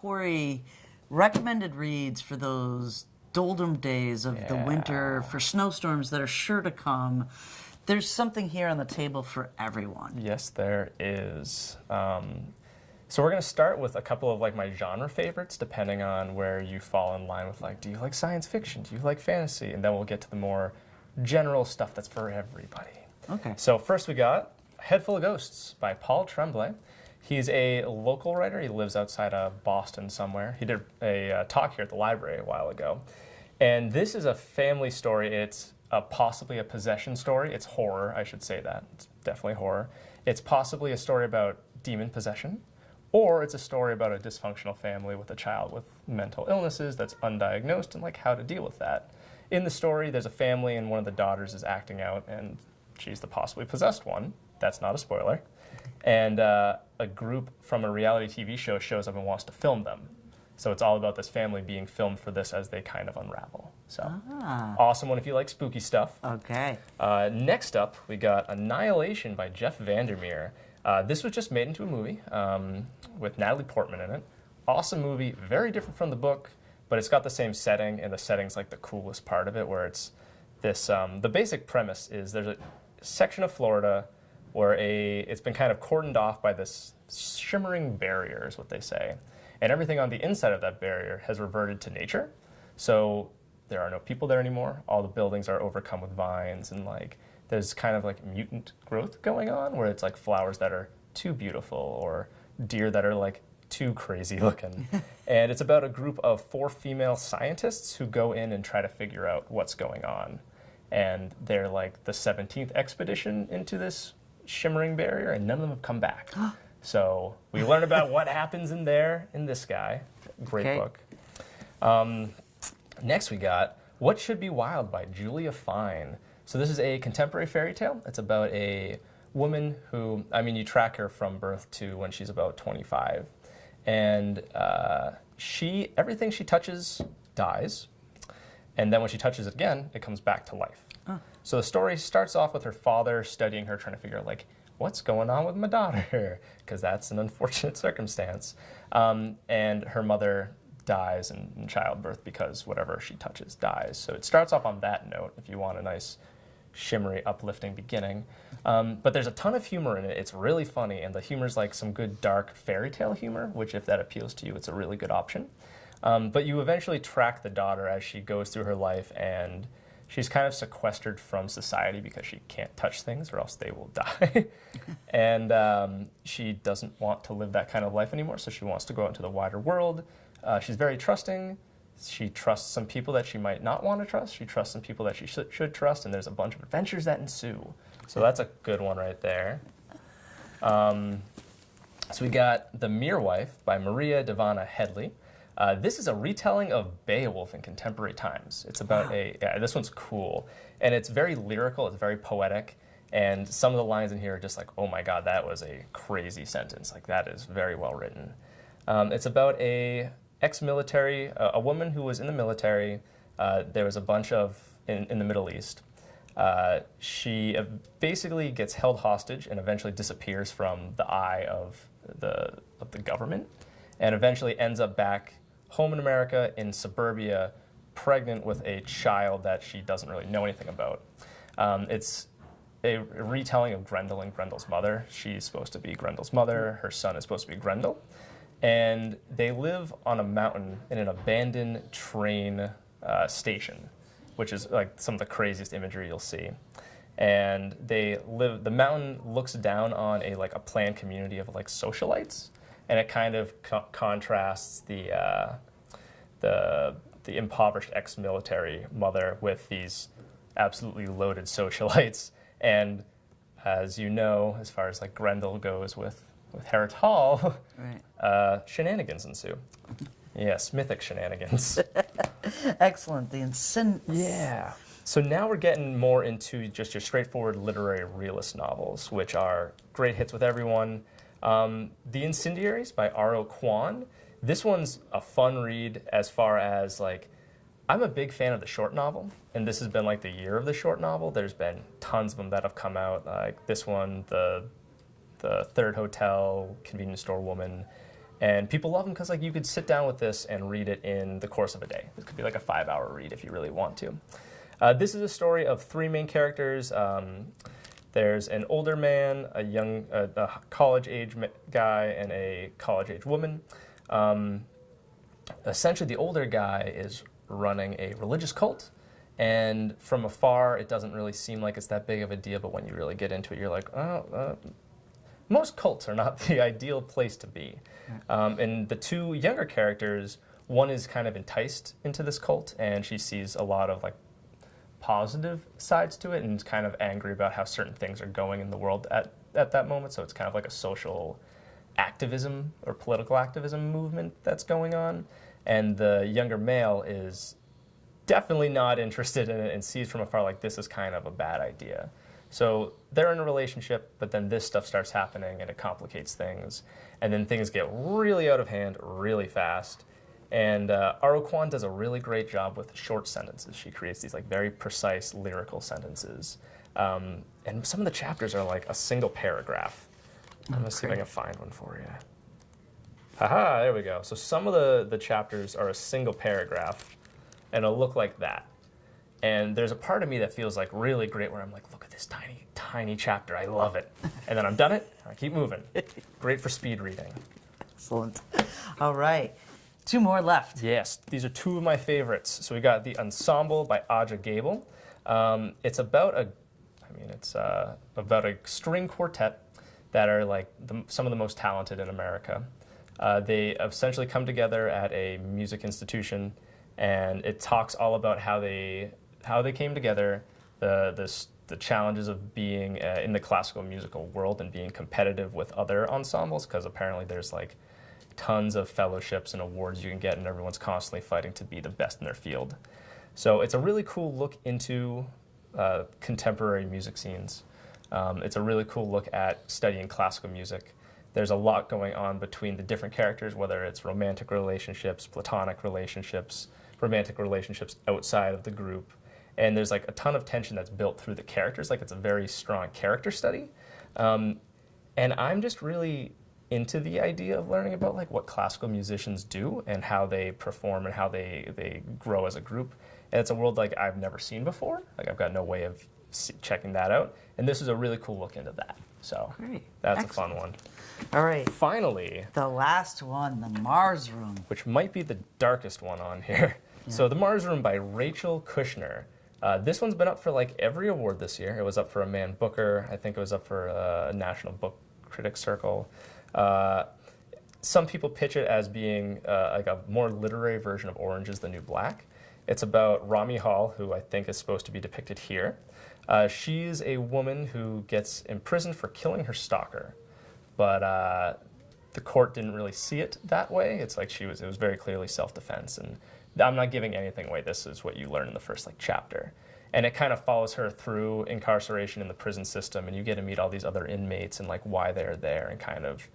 Corey, recommended reads for those doldrum days of the winter, for snowstorms that are sure to come. There's something here on the table for everyone. Yes, there is. So we're going to start with a couple of like my genre favorites, depending on where you fall in line with like, do you like science fiction? Do you like fantasy? And then we'll get to the more general stuff that's for everybody. Okay. So first we got A Head Full of Ghosts by Paul Tremblay. He's a local writer. He lives outside of Boston somewhere. He did a talk here at the library a while ago. And this is a family story. It's possibly a possession story. It's horror, I should say that. It's definitely horror. It's possibly a story about demon possession, or it's a story about a dysfunctional family with a child with mental illnesses that's undiagnosed and like how to deal with that. In the story, there's a family and one of the daughters is acting out and she's the possibly possessed one. That's not a spoiler. And a group from a reality TV show shows up and wants to film them. So it's all about this family being filmed for this as they kind of unravel. So awesome one if you like spooky stuff. Okay. Next up, we got Annihilation by Jeff Vandermeer. This was just made into a movie with Natalie Portman in it. Awesome movie, very different from the book, but it's got the same setting, and the setting's like the coolest part of it, where it's this, the basic premise is there's a section of Florida where it's been kind of cordoned off by this shimmering barrier, is what they say. And everything on the inside of that barrier has reverted to nature. So there are no people there anymore. All the buildings are overcome with vines, and like there's kind of like mutant growth going on, where it's like flowers that are too beautiful or deer that are like too crazy looking. And it's about a group of 4 female scientists who go in and try to figure out what's going on. And they're like the 17th expedition into this shimmering barrier, and none of them have come back. So we learn about what happens in there in this guy. Great book. Next we got What Should Be Wild by Julia Fine. So this is a contemporary fairy tale. It's about a woman who, I mean, you track her from birth to when she's about 25. And everything she touches dies. And then when she touches it again, it comes back to life. So the story starts off with her father studying her, trying to figure out, like, what's going on with my daughter? Because that's an unfortunate circumstance. And her mother dies in childbirth because whatever she touches dies. So it starts off on that note, if you want a nice, shimmery, uplifting beginning. But there's a ton of humor in it. It's really funny, and the humor's like some good dark fairy tale humor, which if that appeals to you, it's a really good option. But you eventually track the daughter as she goes through her life, and she's kind of sequestered from society because she can't touch things or else they will die. And she doesn't want to live that kind of life anymore, so she wants to go out into the wider world. She's very trusting. She trusts some people that she might not want to trust. She trusts some people that she should trust, and there's a bunch of adventures that ensue. So that's a good one right there. So we got The Mere Wife by Maria Devana Headley. This is a retelling of Beowulf in contemporary times. It's about this one's cool. And it's very lyrical, it's very poetic. And some of the lines in here are just like, oh my God, that was a crazy sentence. Like, that is very well written. It's about a ex-military, a woman who was in the military. There was a bunch of, in the Middle East. She basically gets held hostage and eventually disappears from the eye of the government, and eventually ends up back home in America in suburbia, pregnant with a child that she doesn't really know anything about. It's a retelling of Grendel and Grendel's mother. She's supposed to be Grendel's mother. Her son is supposed to be Grendel. And they live on a mountain in an abandoned train station, which is like some of the craziest imagery you'll see. And the mountain looks down on a planned community of like socialites, and it kind of contrasts the impoverished ex-military mother with these absolutely loaded socialites. And as you know, as far as like Grendel goes with Harriet Hall, right. Shenanigans ensue. Yes, mythic shenanigans. Excellent. Yeah. So now we're getting more into just your straightforward literary realist novels, which are great hits with everyone. The Incendiaries by R.O. Kwon. This one's a fun read as far as like, I'm a big fan of the short novel, and this has been like the year of the short novel. There's been tons of them that have come out, like this one, the Third Hotel, Convenience Store Woman. And people love them because like you could sit down with this and read it in the course of a day. This could be like a 5-hour read if you really want to. This is a story of 3 main characters. There's an older man, a college-age guy, and a college-age woman. Essentially, the older guy is running a religious cult, and from afar, it doesn't really seem like it's that big of a deal, but when you really get into it, you're like, oh, most cults are not the ideal place to be. And the 2 younger characters, one is kind of enticed into this cult, and she sees a lot of like positive sides to it and is kind of angry about how certain things are going in the world at that moment. So it's kind of like a social activism or political activism movement that's going on. And the younger male is definitely not interested in it and sees from afar like this is kind of a bad idea. So they're in a relationship, but then this stuff starts happening and it complicates things. And then things get really out of hand really fast. And Aro Kwan does a really great job with short sentences. She creates these like very precise lyrical sentences. And some of the chapters are like a single paragraph. I'm going to see if I can find one for you. Haha, there we go. So some of the chapters are a single paragraph, and it'll look like that. And there's a part of me that feels like really great where I'm like, look at this tiny, tiny chapter. I love it. And then I'm done it, I keep moving. Great for speed reading. Excellent. All right. 2 more left. Yes, these are 2 of my favorites. So we got The Ensemble by Aja Gabel. It's about a string quartet that are like some of the most talented in America. They essentially come together at a music institution, and it talks all about how they came together, the challenges of being in the classical musical world and being competitive with other ensembles, because apparently there's like tons of fellowships and awards you can get, and everyone's constantly fighting to be the best in their field. So it's a really cool look into contemporary music scenes. It's a really cool look at studying classical music. There's a lot going on between the different characters, whether it's romantic relationships, platonic relationships, romantic relationships outside of the group. And there's like a ton of tension that's built through the characters. Like it's a very strong character study. And I'm just really into the idea of learning about like what classical musicians do and how they perform and how they grow as a group. And it's a world like I've never seen before. Like I've got no way of checking that out. And this is a really cool look into that. So Great. that's Excellent. a fun one. All right. Finally, The last one, The Mars Room. which might be the darkest one on here. Yeah. So The Mars Room by Rachel Kushner. This one's been up for like every award this year. It was up for a Man Booker. I think it was up for a National Book Critics Circle. Some people pitch it as being like a more literary version of Orange is the New Black. It's about Rami Hall, who I think is supposed to be depicted here. She's a woman who gets imprisoned for killing her stalker, but the court didn't really see it that way. It's like it was very clearly self-defense, and I'm not giving anything away. This is what you learn in the first like chapter. And it kind of follows her through incarceration in the prison system, and you get to meet all these other inmates and like why they're there and kind of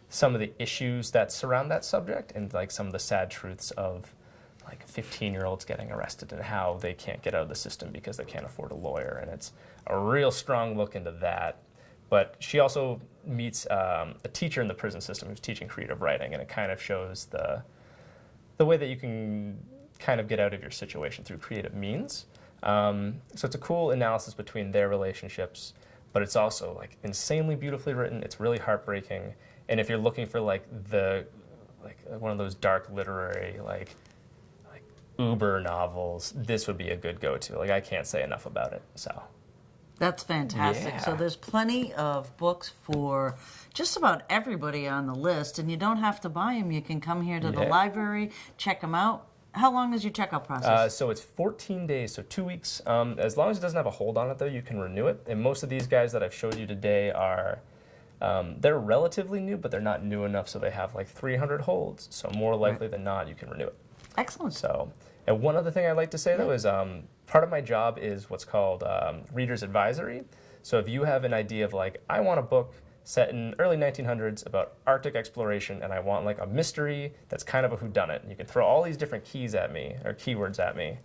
some of the issues that surround that subject and like some of the sad truths of like 15-year-olds getting arrested and how they can't get out of the system because they can't afford a lawyer. And it's a real strong look into that. But she also meets a teacher in the prison system who's teaching creative writing, and it kind of shows the way that you can kind of get out of your situation through creative means. So it's a cool analysis between their relationships, but it's also like insanely beautifully written. It's really heartbreaking. And if you're looking for like one of those dark literary like uber novels, this would be a good go-to. Like I can't say enough about it. So That's fantastic. Yeah. So there's plenty of books for just about everybody on the list, and you don't have to buy them. You can come here to the Yeah. library, check them out. How long is your checkout process? So it's 14 days, so 2 weeks. As long as it doesn't have a hold on it, though, you can renew it. And most of these guys that I've showed you today are, they're relatively new, but they're not new enough, so they have like 300 holds. So more likely than not, you can renew it. Excellent. So, and one other thing I'd like to say, though, is part of my job is what's called Reader's Advisory. So if you have an idea of like, I want a book set in early 1900s about Arctic exploration, and I want like a mystery that's kind of a whodunit, and you can throw all these different keys at me, or keywords at me,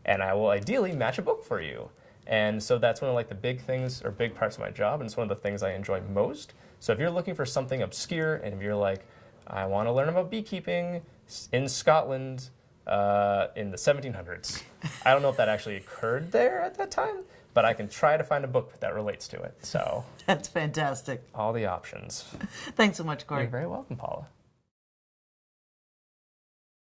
and I will ideally match a book for you. And so that's one of like the big things, or big parts of my job, and it's one of the things I enjoy most. So if you're looking for something obscure, and if you're like, I want to learn about beekeeping in Scotland in the 1700s. I don't know if that actually occurred there at that time, but I can try to find a book that relates to it. So That's fantastic. all the options. Thanks so much, Corey. You're very welcome, Paula.